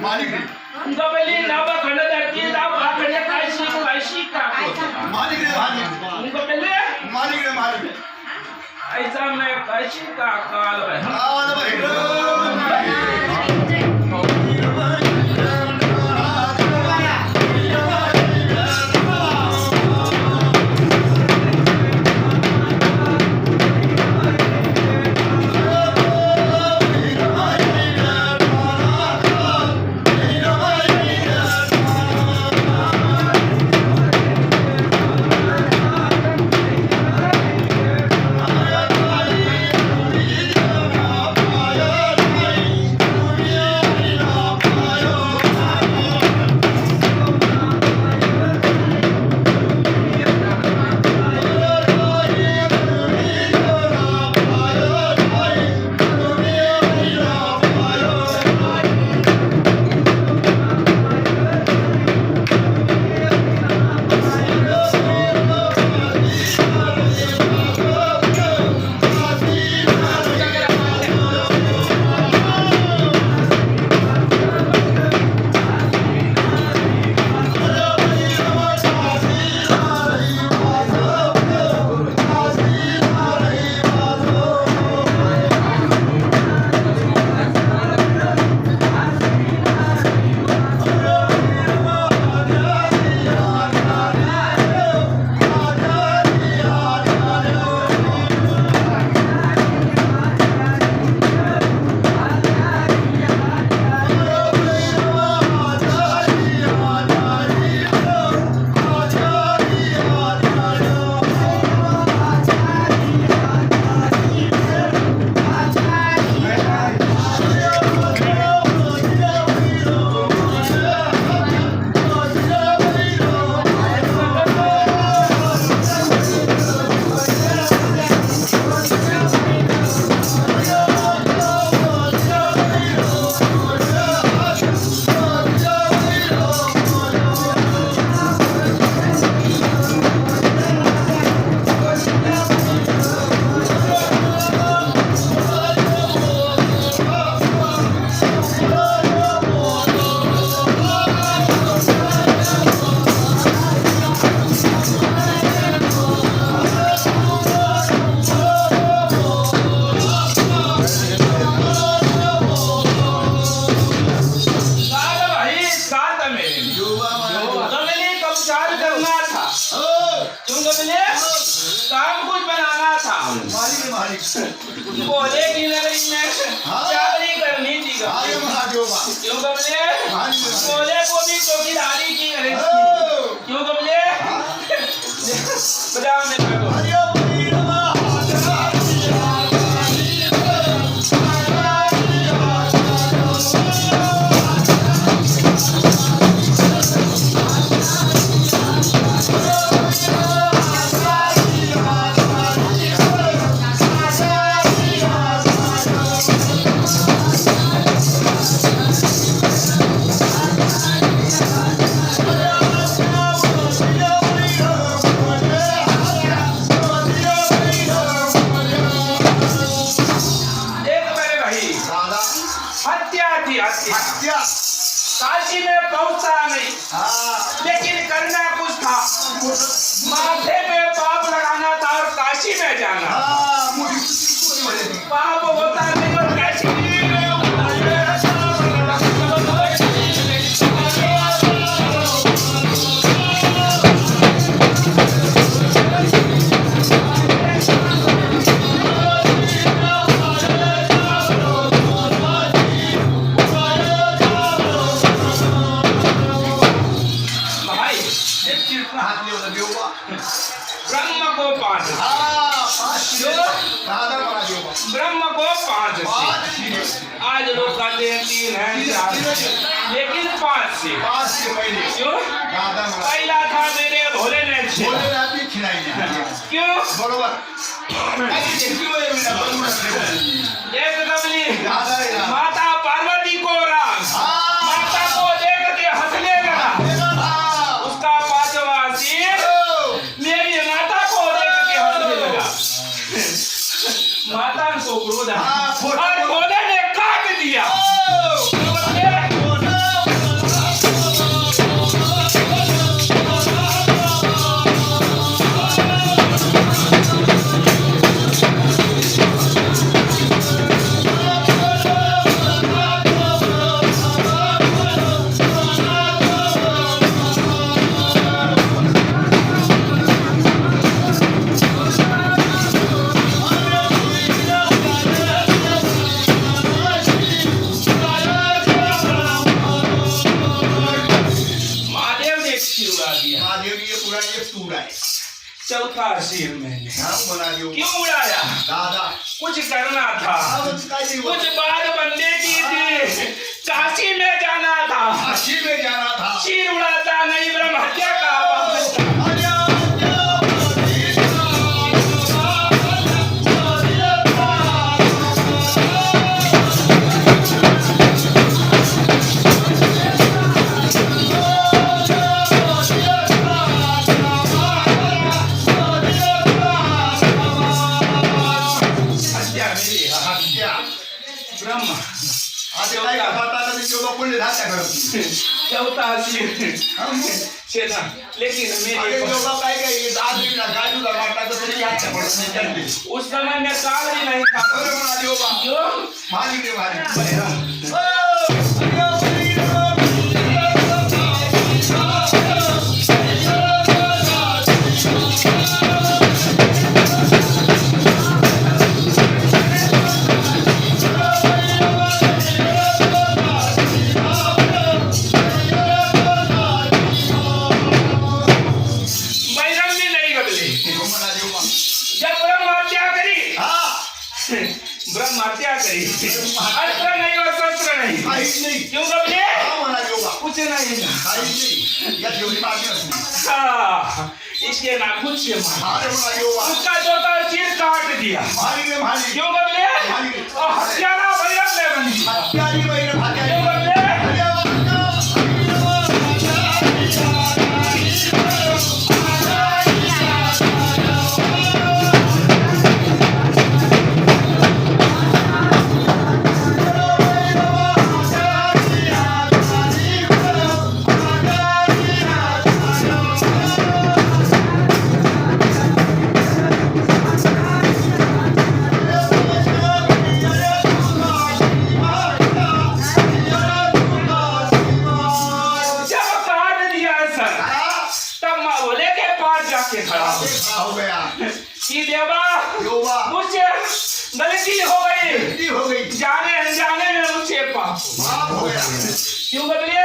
मालिक गबली नाबा खंड धरती दाब भाखंड काशी का मालिक गबली मालिक ऐसा मैं काशी का काल है काल भाई काम कुछ बनाना था मालिक बोले की नगरी में चाकरी करनी थी क्यों गमले बोले को भी चौकीदारी की क्यों गमले बाजार में हत्या काशी में पहुंचा नहीं लेकिन करना कुछ था माथे पे पाप लगाना था और काशी में जाना पाप होता नहीं और काशी ब्रह्म को पांच ब्रह्म को पांच आज लोग कहते हैं 3 हैं 4 लेकिन 5 से क्यों पहला था मेरे भोले ने क्यों एक गमली माता पार्वती को राम माता को देख के हंसने लगा उसका 5वां सिर मेरी माता को देख के हंसने लगा माता को क्रोध और भोले ने काट दिया चौथा सिर मैंने हाँ बना दियो क्यों उड़ाया? दादा कुछ करना था, हाँ बस काय नहीं कुछ बात बनने की थी, काशी में जाना था, काशी में जाना था सिर उड़ाता नहीं ब्रह्म हत्या का पाप था। हत्या मेरी हत्या ब्रह्म आता काय खाता कधी जो कोणी राहता करत चौथा सिर छेदा, लेकिन अरे मेरे जो काय काय आदमी ना गाजू ला वाटा तर तरी हत्या पडत नाही त्यांनी उस समय में काल भी नहीं था अरे बना दियो बा जो मालिक रे मालिक बैरम बैरम भी नहीं बदले। बना दियो बा जब ब्रह्म हत्या करी, हां ब्रह्म हत्या करी, अस्त्र नहीं और शस्त्र नहीं, काहीच नाही क्यों बदले? हां बना दियो बा कुछ नहीं था। काहीच नाही या ठेवली मागे नाही हाँ, इसके नाखून से मारा, अरे बना दियो बा उसका चौथा सिर काट दिया, मालिक रे मालिक क्यों बदले? मालिक और हत्यारा बैरम ने बन दिया, हत्यारी बैर क्यों हत्यारी बदले? जब काट दिया सर, तब माँ बोले के पास जाके खड़ा हो हो गया कि देवा योवा मुझसे गलती हो गई, गलती हो गई जाने अनजाने में मुझसे पाप पाप हो गया क्यों बदले?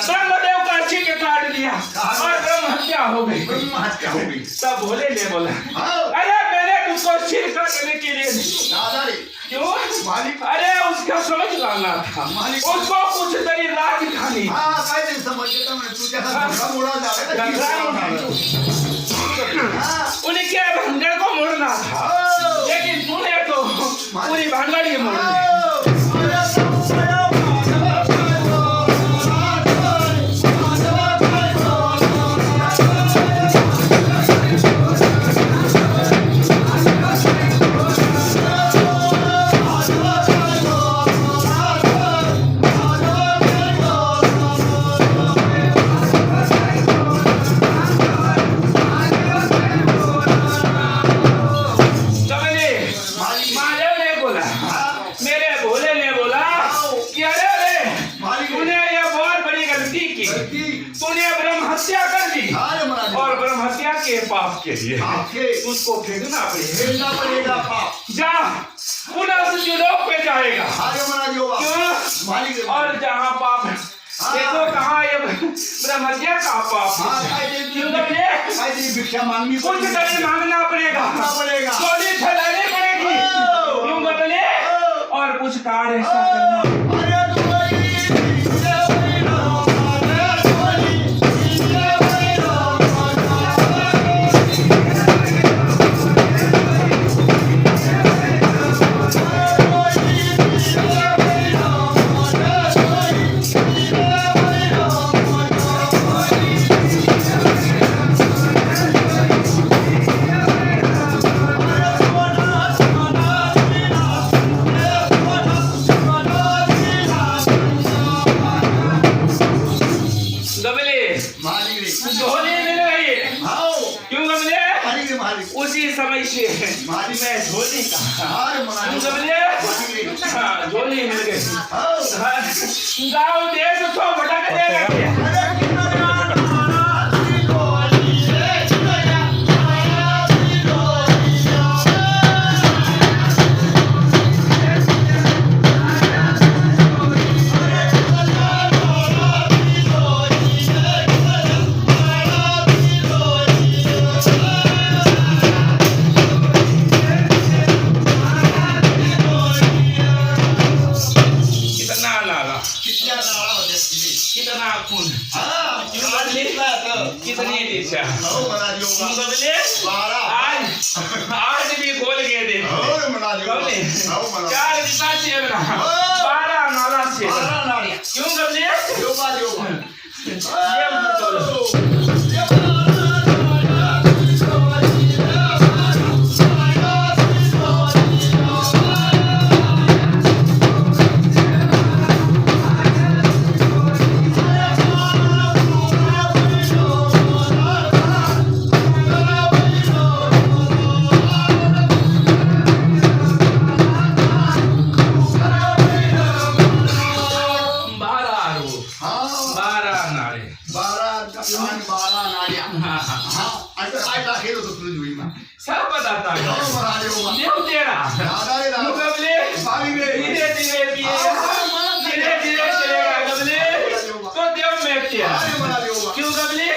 ब्रह्मदेव का चित काट दिया और ब्रह्म हत्या हो गई। ब्रह्म हत्या हो गई तब भोले ने बोला, हाँ अरे मैंने तुमको सिर काटने के लिए नहीं। दादा रे क्यों? मालिक अरे उसका समझ लाना था, मालिक उसको कुछ तरी राजधानी हाँ काय ते समजते तर म्हणे तुझ्या घरा मोडा झाला हाँ उनके भंगड़ को मोड़ना था, लेकिन तूने तो पूरी भांगड़ ही मोड़ दी। समझे? महादेव ने बोला, मेरे भोले ने बोला कि अरे अरे मालिक तूने ये बहुत बड़ी गलती की, तूने ब्रह्म हत्या कर दी अरे मना दे और ब्रह्म हत्या के पाप के लिए आपके उसको फेंकना पड़ेगा। खेलना पड़ेगा पाप जा पुनः उस लोक पे जाएगा, अरे मना दियो बा क्यों? मालिक रे और जहाँ पाप देखो कहाँ ये ब्रह्म हत्या का पाप हाँ है। काय ते क्यों बदले? काय ते भिक्षा मांगनी कुछ करे मांगना पड़ेगा, मांगना पड़ेगा चोली फैलानी पड़ेगी, क्यों बदले? और कुछ कार्य ऐसा करना। अरे गबले मालिक रे झोली मिल गई, आओ क्यों गबले? मालिक रे मालिक उसी समय से मैं झोली का, अरे मना क्यों दियो गबले? हाँ झोली मिल गई। आओ गाँव देश तो भटकने लगे, अरे कितना बड़ा होते हैं। कितना खून हाँ, क्यों बदले कितने देशा हो मना लियो तुम बा। बदले 12 आज भी खोल के दे हो मना लियो बा। हो मना 4 दिशा से बना 12 नाला से 12 नाड़ियाँ क्यों बदले लियो बा लियो बा। ये मत बोलो सब बताता है देव तेरा गबले धीरे धीरे पिए धीरे धीरे चलेगा गबले तो देव में तेरा क्यों गबले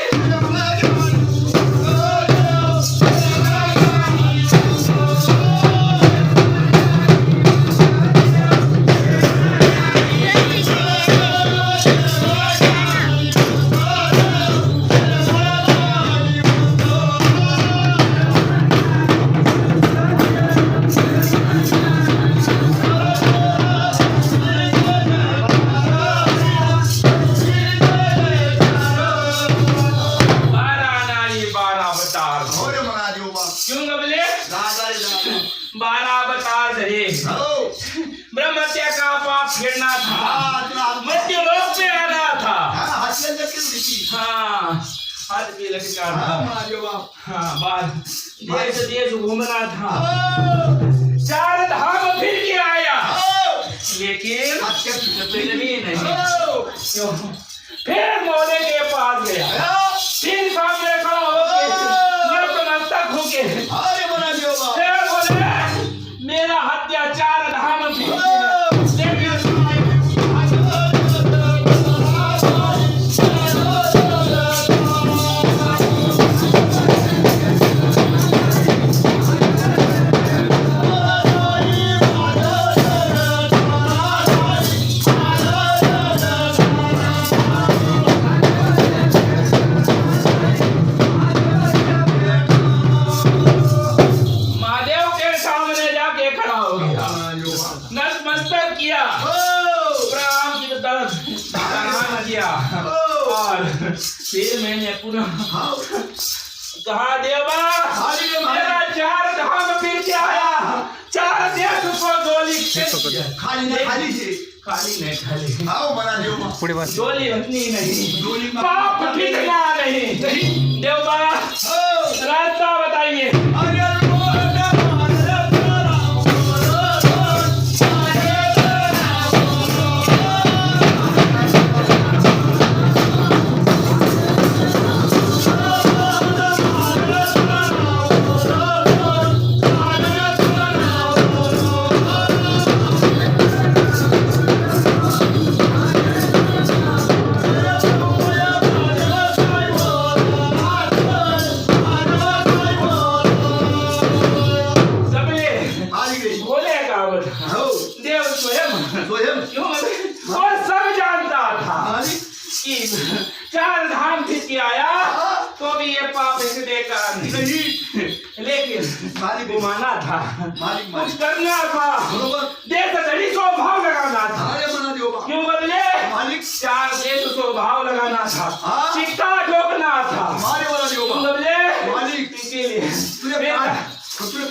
क्यों गबले 12 अवतार धरे ब्रह्मत्या का पाप फेरना था मृत्यु लोक में आना था हाँ हाथ भी लटका था हाँ बाल देश देश घूमना था 4 धाम फिर के आया लेकिन नहीं क्यों फिर मौले के पास गया फिर सामने खड़ा होके नतमस्तक होके फिर बोले मेरा हत्या 4 धाम नतमस्तक किया प्रणाम की तरफ किया और फिर मैंने पुनः कहा देवा मेरा 4 धाम फिर के आया 4 देश को गोली खाली नहीं खाली डोली उतनी नहीं पाप फिरना नहीं देवा रास्ता बताइए देव स्वयं क्यों और सब जानता था कि 4 धाम फिर के आया तो भी ये पाप इसने करा नहीं लेकिन घुमाना था कुछ करना था देश धड़ी को भाव लगाना था क्यों बदले 4 देश को भाव लगाना था सिक्का ठोकना था क्यों बदले इसीलिए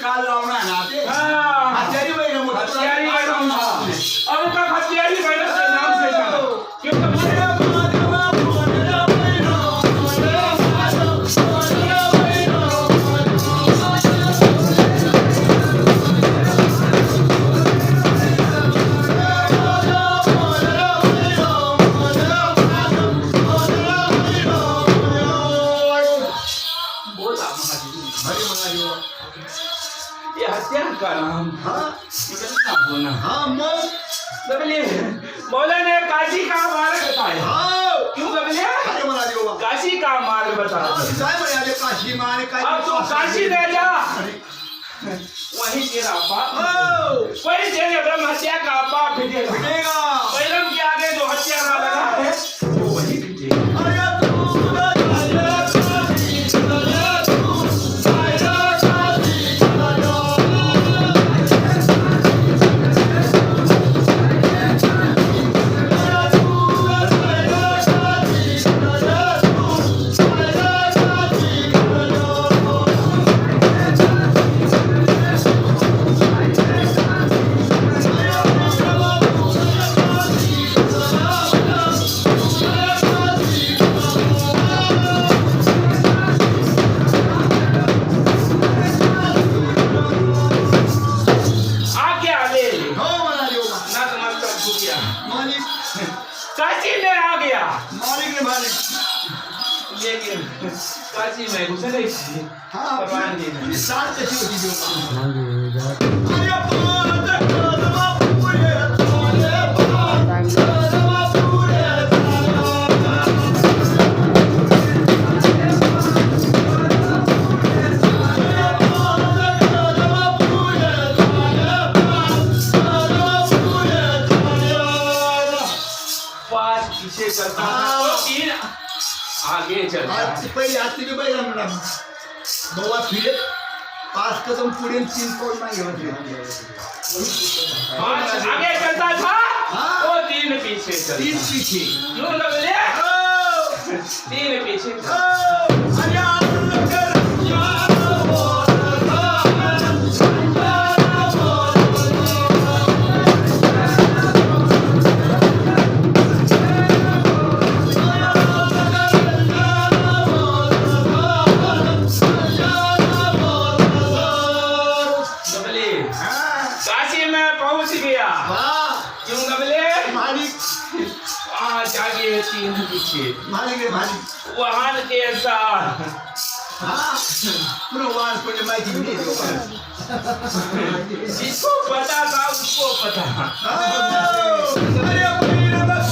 काल लावना नाते हत्यारी अब तक हत्यारी के नाम से जाना क्यों ये हत्या का नाम होना बबले मौला ने काशी का मार्ग बताया क्यों बबले काशी का मार्ग बताया अब तो काशी ले जा वही तेरा पाप वही तेरे ब्रह्म हत्या का पाप फिटेगा पैरम के आगे जो हत्या ना लगा काशी में आ गया मालिक रे मालिक लेकिन काशी में घुस नहीं थी हाँ परवानगी नहीं। ये साथ कैसी होती जो अरे पाद कदमा पूरे थाने पाद कदमा पूरे पास पीछे चलता था तो तीन आगे चलता आज पहिले आजची बी बैल मॅडम बाबा फिरे 5 कदम पुढे 3 पाऊल मागे होते पांच आगे चलता था तो तीन पीछे चलता 3 पीछे यूं लगे तीन पीछे चलता। अरे आनंद कर गबले काशी में पहुंच गया क्यों गबले मालिक पांच आगे तीन पीछे मालिक रे मालिक वाहन के साथ पुन्हा वाण कोणी माहिती नाही जिसको पता था उसको पता अरे वीर बस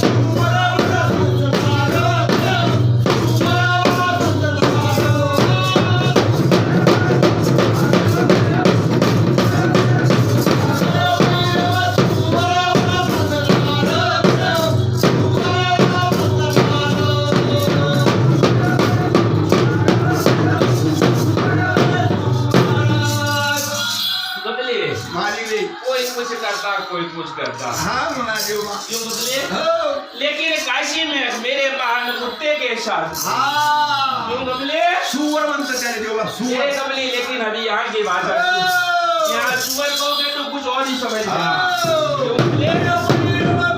गबले मालिक रे कोई कुछ करता कोई कुछ करता हाँ म्हणा देव क्यों गबले हो लेकिन काशी में मेरे वाहन कुत्ते के साथ हाँ क्यों गबले सुवर म्हणतात त्याने देवा ये सुवर गबले लेकिन अभी यहाँ की बात है यहाँ सुअर कहोगे तो कुछ और ही समझ लेना क्यों गबले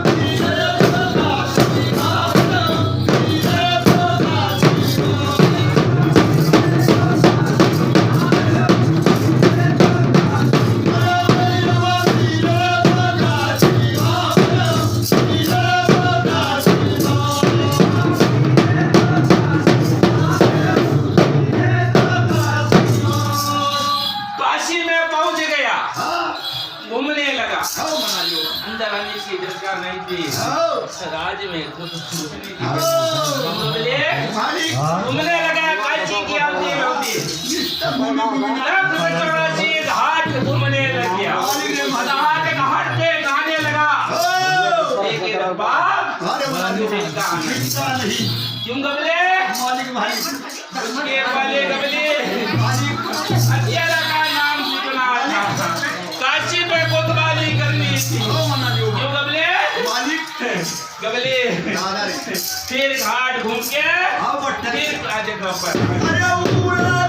काशी में पहुंच गया घूमने लगा हो म्हणा देव अंदर आने की जगह नहीं थी हो राज में कुछ घुसने की हो गबले मालिक घूमने लगा काशी की आमदी होती निष्ठा भूमि रक्त से चौरासी घाट घूमने लग गया घाट घाट पे गाने लगा लेकिन बाप अरे म्हणा देव निष्ठा नहीं क्यों गबले मालिक मालिक उसके वाले गबले मालिक हथियारा का नाम सुना था काशी में कोतवाली करनी थी हो म्हणा देव क्यों गबले मालिक गबले दादा रे फिर घाट घूम के हाँ बट्टा फिर जगह पर अरे उड़ा